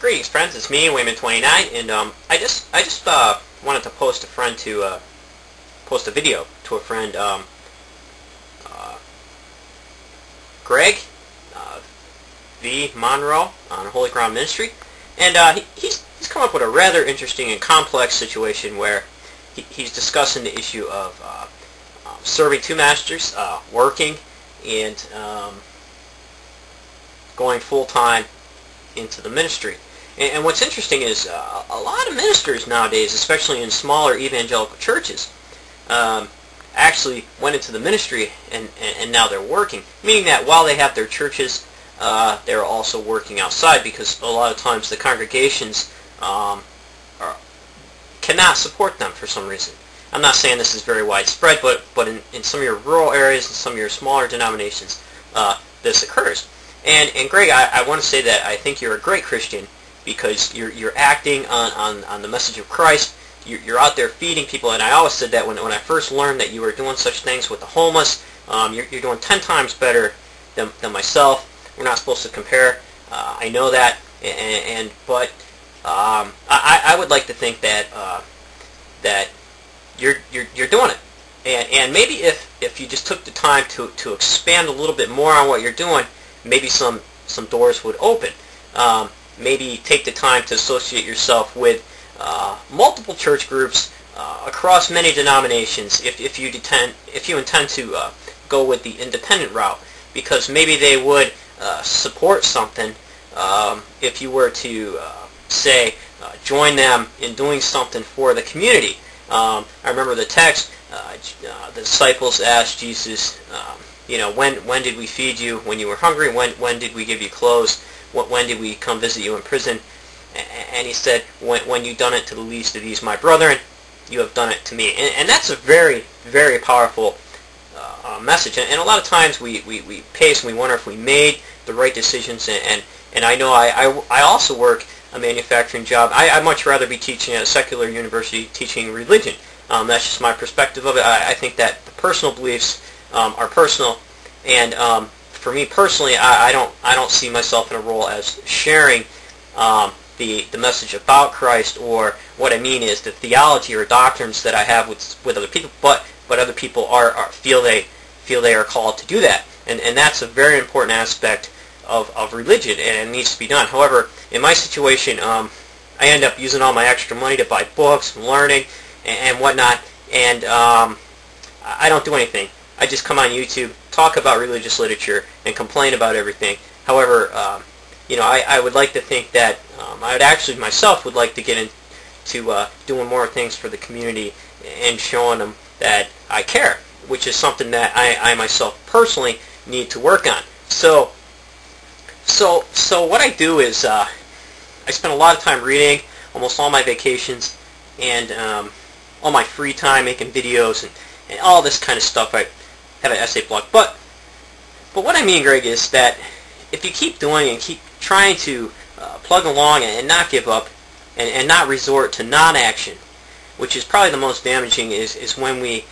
Greetings, friends. It's me, Wayman29, and I just wanted to post a video to a friend, Greg V. Monroe on Holy Ground Ministry, and he's come up with a rather interesting and complex situation where he's discussing the issue of serving two masters, working, and going full time into the ministry. And what's interesting is a lot of ministers nowadays, especially in smaller evangelical churches, actually went into the ministry and now they're working. Meaning that while they have their churches, they're also working outside, because a lot of times the congregations cannot support them for some reason. I'm not saying this is very widespread, but in some of your rural areas and some of your smaller denominations, this occurs. And Greg, I want to say that I think you're a great Christian, because you're acting on the message of Christ. You're out there feeding people, and I always said that when I first learned that you were doing such things with the homeless. You're doing 10 times better than myself. We're not supposed to compare. I know that, but I would like to think that that you're doing it, and maybe if you just took the time to expand a little bit more on what you're doing, maybe some doors would open. Maybe take the time to associate yourself with multiple church groups across many denominations if you intend to go with the independent route, because maybe they would support something if you were to say join them in doing something for the community. I remember the text, the disciples asked Jesus, when did we feed you when you were hungry? When did we give you clothes? When did we come visit you in prison? And he said, when you done it to the least of these my brethren, you have done it to me. And that's a very, very powerful message. And a lot of times we pace and we wonder if we made the right decisions. And I know I also work a manufacturing job. I'd much rather be teaching at a secular university, teaching religion. That's just my perspective of it. I think that the personal beliefs are personal, and for me personally, I don't see myself in a role as sharing the message about Christ, or what I mean is the theology or doctrines that I have with other people, but other people feel they are called to do that, and that's a very important aspect of religion, and it needs to be done. However, in my situation, I end up using all my extra money to buy books, learning, and whatnot, and I don't do anything. I just come on YouTube, talk about religious literature, and complain about everything. However, I would like to think that I would actually myself would like to get into doing more things for the community and showing them that I care, which is something that I myself personally need to work on. So what I do is I spend a lot of time reading, almost all my vacations, and all my free time making videos and all this kind of stuff. I have an essay blog, but what I mean, Greg, is that if you keep doing and keep trying to plug along and not give up and not resort to non-action, which is probably the most damaging, is when we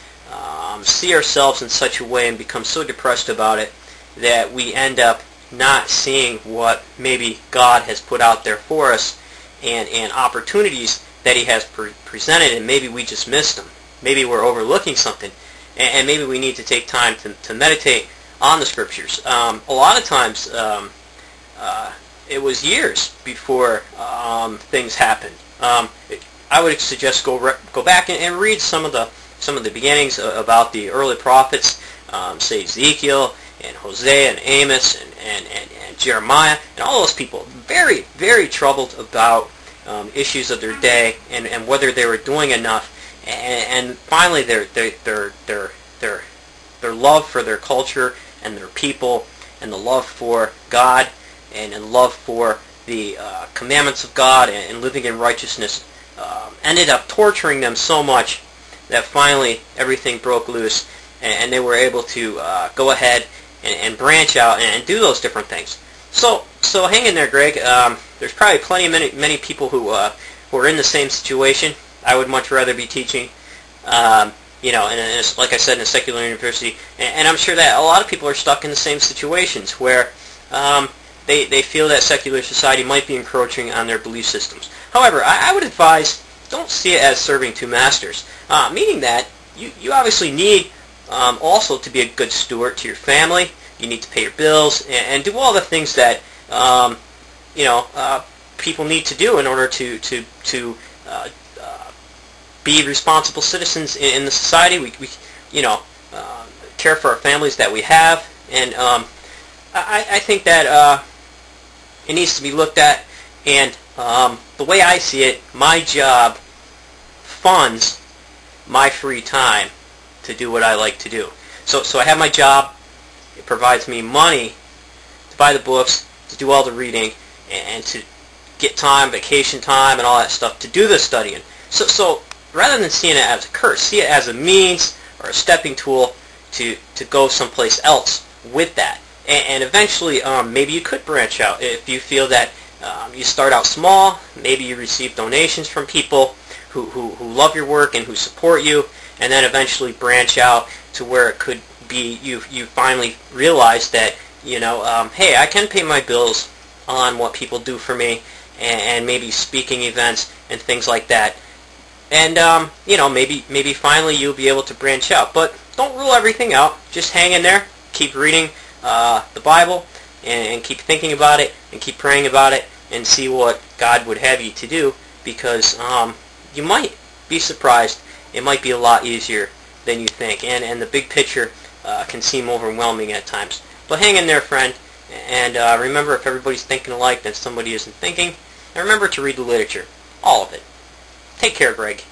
see ourselves in such a way and become so depressed about it that we end up not seeing what maybe God has put out there for us, and opportunities that He has presented, and maybe we just missed them. Maybe we're overlooking something, and maybe we need to take time to meditate on the Scriptures. A lot of times, it was years before things happened. I would suggest go back and read some of the beginnings about the early prophets, say Ezekiel and Hosea and Amos and Jeremiah, and all those people. Very, very troubled about issues of their day and whether they were doing enough. And finally, their love for their culture and their people, and the love for God, and love for the commandments of God and living in righteousness, ended up torturing them so much that finally everything broke loose, and they were able to go ahead and branch out and do those different things. So hang in there, Greg. There's probably many people who are in the same situation. I would much rather be teaching, like I said, in a secular university, and I'm sure that a lot of people are stuck in the same situations where they feel that secular society might be encroaching on their belief systems. However, I would advise, don't see it as serving two masters, meaning that you obviously need also to be a good steward to your family. You need to pay your bills and do all the things that people need to do in order to be responsible citizens in the society. We care for our families that we have, and I think that it needs to be looked at. And the way I see it, my job funds my free time to do what I like to do. So I have my job. It provides me money to buy the books, to do all the reading, and to get time, vacation time, and all that stuff to do the studying. So rather than seeing it as a curse, see it as a means or a stepping tool to go someplace else with that. And eventually, maybe you could branch out. If you feel that you start out small, maybe you receive donations from people who love your work and who support you, and then eventually branch out to where it could be you finally realize that, hey, I can pay my bills on what people do for me, and maybe speaking events and things like that. And maybe finally you'll be able to branch out. But don't rule everything out. Just hang in there. Keep reading the Bible, and keep thinking about it, and keep praying about it, and see what God would have you to do, because you might be surprised. It might be a lot easier than you think, and the big picture can seem overwhelming at times. But hang in there, friend, and remember, if everybody's thinking alike, then somebody isn't thinking. And remember to read the literature, all of it. Take care, Greg.